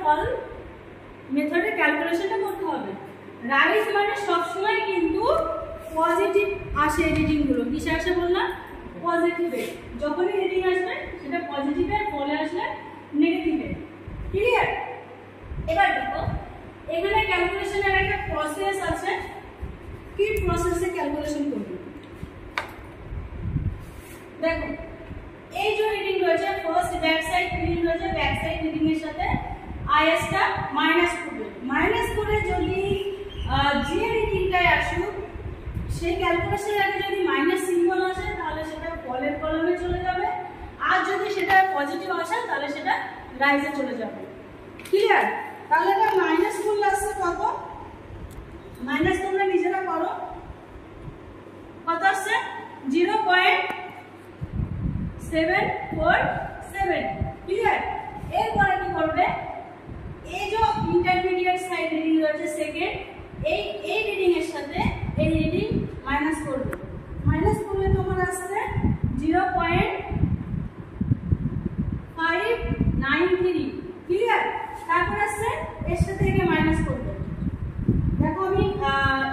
ফল মেথডে ক্যালকুলেশনটা করতে হবে। রাইজ মানে সবসময় কিন্তু পজিটিভ আসে রিডিংগুলো। কিসে আসে বললাম? পজিটিভে। যখনই রিডিং আসবে সেটা পজিটিভে, ফলে আসলে নেগেটিভে। ক্লিয়ার? এবার দেখো এখানে ক্যালকুলেশনের একটা প্রসেস আছে। কি প্রসেসে ক্যালকুলেশন করবে দেখো, এই যে রিডিং রয়েছে ফার্স্ট ব্যাক সাইড রিডিং রয়েছে, ব্যাক সাইড রিডিং এর সাথে আইএস টা মাইনাস করবে। মাইনাস করে যদি যে রিডিংটাই আসুক সেই ক্যালকুলেশনের আগে যদি মাইনাস সিম্বল আসে তাহলে সেটা ফলের কলামে চলে যাবে, আর যদি সেটা পজিটিভ আসে তাহলে সেটা রাইজে চলে যাবে। ক্লিয়ার? তাহলে এটা মাইনাস করলে আসছে কত? মাইনাস তোমরা নিজেরা করো, কত আসছে? 0.747। ক্লিয়ার? এরপরে কি করবে, এই যে ইন্টারমিডিয়েট সাইড রিডিং রয়েছে সেকেন্ড, এই রিডিং এর সাথে এই রিডিং মাইনাস করবে। মাইনাস করলে তোমার আসছে 0.593। ক্লিয়ার? তারপর আসছে এর সাথে একে মাইনাস করবে। দেখো আমি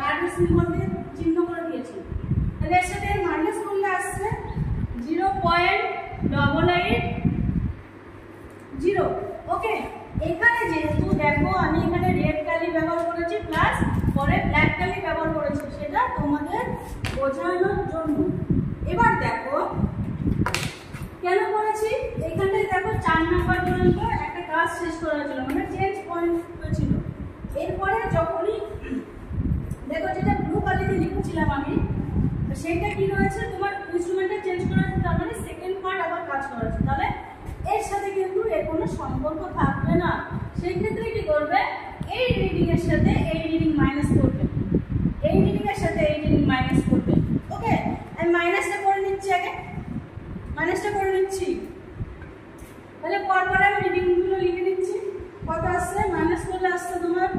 অ্যারো সিম্বল দিয়ে চিহ্ন করে দিয়েছি। তাহলে এর সাথে মাইনাস করলে আসছে 0.880। ওকে, এখানে যেহেতু দেখো আমি এখানে রেড কালি ব্যবহার করেছি প্লাস পরে ব্ল্যাক কালি ব্যবহার করেছি, সেটা তোমাদের বোঝানোর জন্য। এবার দেখো কেন করেছি, এখানটায় দেখো 4 নাম্বার পর্যন্ত একটা কাজ শেষ করা ছিল, মানে চেঞ্জ পয়েন্ট ছিল। এরপরে যখনই দেখো যেটা ব্লু কালিতে লিখেছিলাম আমি, সেটা কি রয়েছে তোমার ইনস্ট্রুমেন্টে চেঞ্জ করা আছে, তার মানে সেকেন্ড পার্ট আবার কাজ করা আছে। তাহলে এর সাথে কিন্তু এর কোনো সম্পর্ক থাকবে না। সেই ক্ষেত্রে কি করবে, এই রিডিং এর সাথে এই রিডিং মাইনাস করবে, এই রিডিং এর সাথে এই রিডিং মাইনাস করবে। ওকে, আমি মাইনাসটা করে নিচ্ছি, আগে মাইনাসটা করে নিচ্ছি। তাহলে পরপর আমি রিডিংগুলো লিখে নিচ্ছি। কত আসছে? মাইনাস করলে আসছে তোমার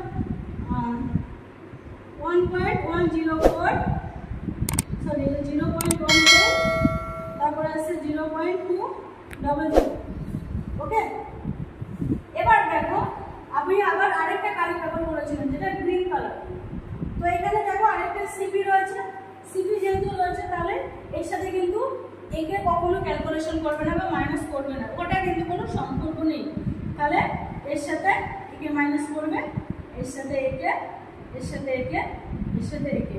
1.104, সরি 0.14, তারপরে আসছে 0.200। ওকে, এবার দেখো আমি আবার আরেকটা কালার ব্যবহার করেছিলাম যেটা গ্রিন কালার। তো এখানে দেখো আরেকটা সিপি রয়েছে, সিপি যেহেতু রয়েছে তাহলে এর সাথে কিন্তু একে কখনো ক্যালকুলেশন করবে না বা মাইনাস করবে না, ওটা কিন্তু কোনো সম্পর্ক নেই। তাহলে এর সাথে একে মাইনাস করবে, এর সাথে একে, এর সাথে একে, এর সাথে একে।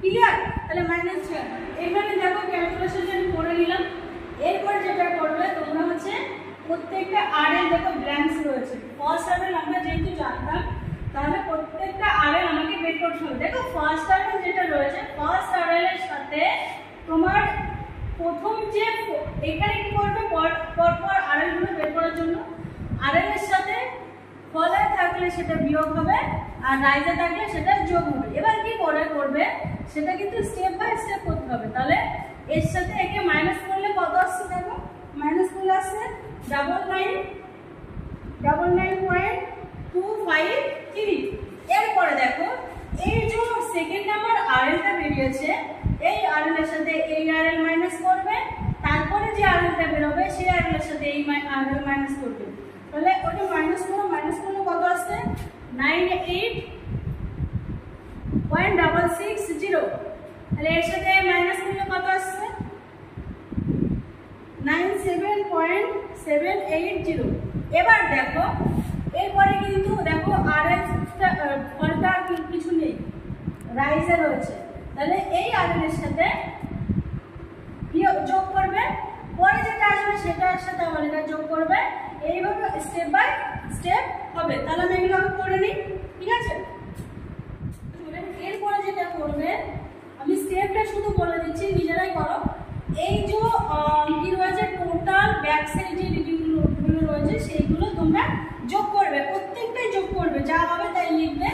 ক্লিয়ার? তাহলে মাইনাস এখানে দেখো ক্যালকুলেশনটা আমি করে নিলাম। এরপর যেটা করবে তোমরা হচ্ছে প্রত্যেকটা আরএল দেখো ব্ল্যাঙ্কস রয়েছে। ফার্স্ট আরএল আমরা যেহেতু জানতাম তাহলে প্রত্যেকটা আরএল আমাকে বের করতে হবে। দেখো ফার্স্ট আরএল যেটা রয়েছে, ফার্স্ট আরএল এর সাথে তোমার প্রথম যে এখানে কি করবে, পরপর আরএল গুলো বের করার জন্য আরএল এর সাথে ফলে থাকলে সেটা বিয়োগ হবে, আর রাইজে থাকলে সেটা যোগ হবে। এবার কি করবে সেটা কিন্তু স্টেপ বাই স্টেপ করতে হবে। তাহলে এর সাথে একে মাইনাস করলে কত আসছে দেখো, মাইনাস করলে আসছে 99.253। এরপরে দেখো এই যে সেকেন্ড নাম্বার আরএলটা বেরিয়েছে, এই আরএল এর সাথে এই আরএল মাইনাস করবে, তারপরে যে আরএলটা বেরোবে সেই আরএল এর সাথে এই আরএল মাইনাস করবে। তাহলে ওটা মাইনাস করলে কত আসছে 98.660। তাহলে এর সাথে মাইনাস করলে কত আসছে 97.780। এবার দেখো এরপরে কিন্তু দেখো আরএল ফলটা কিছু নেই, রাইজে রয়েছে। তাহলে এই আরএল এর সাথে যোগ করবে, পরে যেটা আসবে সেটার সাথে আবার এটা যোগ করবে, এইভাবে স্টেপ বাই স্টেপ হবে। তাহলে আমি এগুলো করে নিই, ঠিক আছে? এরপরে যেটা করবে আমি স্টেপটা শুধু বলে দিচ্ছি, নিজেরাই করো। এই যে কি রয়েছে টোটাল ব্যাক সাইড যে রিডিংগুলো রয়েছে সেইগুলো তোমরা যোগ করবে, প্রত্যেকটাই যোগ করবে, যা হবে তাই লিখবে।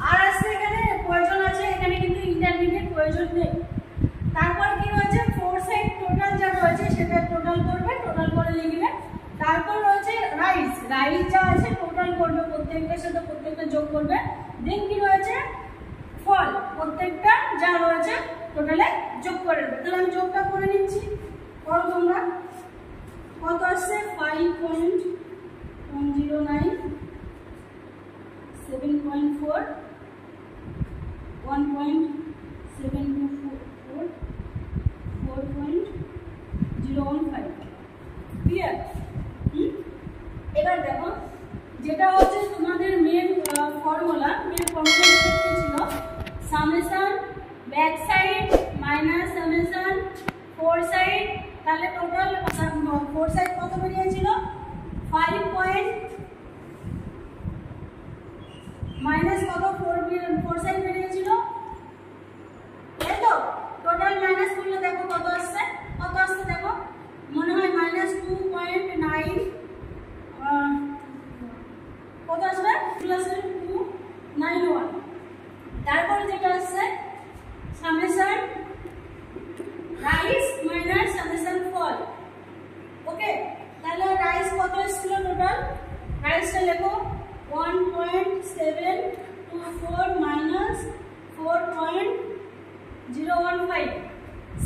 আর আসছে এখানে প্রয়োজন আছে, এখানে কিন্তু ইন্টারমিডিয়েট প্রয়োজন নেই। তারপর কি রয়েছে ফোর সাইড টোটাল যা রয়েছে সেটা টোটাল করবে, টোটাল করে লিখবে। তারপর রয়েছে রাইজ যা আছে টোটাল করবে, প্রত্যেকটার সাথে প্রত্যেকটা যোগ করবে। দেন কি রয়েছে ফল, প্রত্যেকটা যা রয়েছে টোটালে যোগ করে দেবে। তাহলে আমি যোগটা করে নিচ্ছি, করো তোমরা। কত আসছে 5.109 7.4, 1.724, 4.015 ক্লিয়ার। এবার দেখো যেটা হচ্ছে তোমাদের মেন ফর্মুলা ক্ষেত্রে ছিল summation back side minus summation four side, তাহলে টোটাল ফোর সাইড কত বেরিয়েছিল 5 পয়েন্ট মাইনাস কত 4 সাইড বেরিয়েছিল, তাই তো? টোটাল মাইনাস করলে দেখো কত আসছে দেখো মনে হয় মাইনাস 2.9 কত আসবে প্লাস 291। তারপরে যেটা আসছে সামেশন রাইজ মাইনাস সামেশন ফল। ওকে, তাহলে রাইজ কত ছিল টোটাল, রাইজটা লেখো 1.724 মাইনাস 4.015।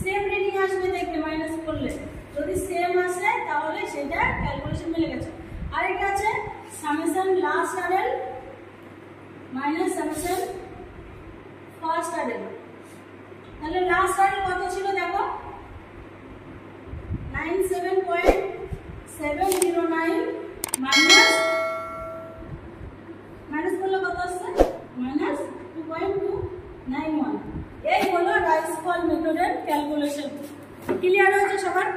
সেম রিডিং আসবে দেখবে মাইনাস করলে, যদি সেম আসে তাহলে সেটা ক্যালকুলেশন মিলে গেছে। আরেকটা আছে summation last RL minus summation first RL. তাহলে লাস্ট আরএল কত ছিল দেখো 97.709 মাইনাস করলে কত আসছে মাইনাস 2.291। এই হলো রাইস ফল মেথডের ক্যালকুলেশন। ক্লিয়ার হয়েছে সবার?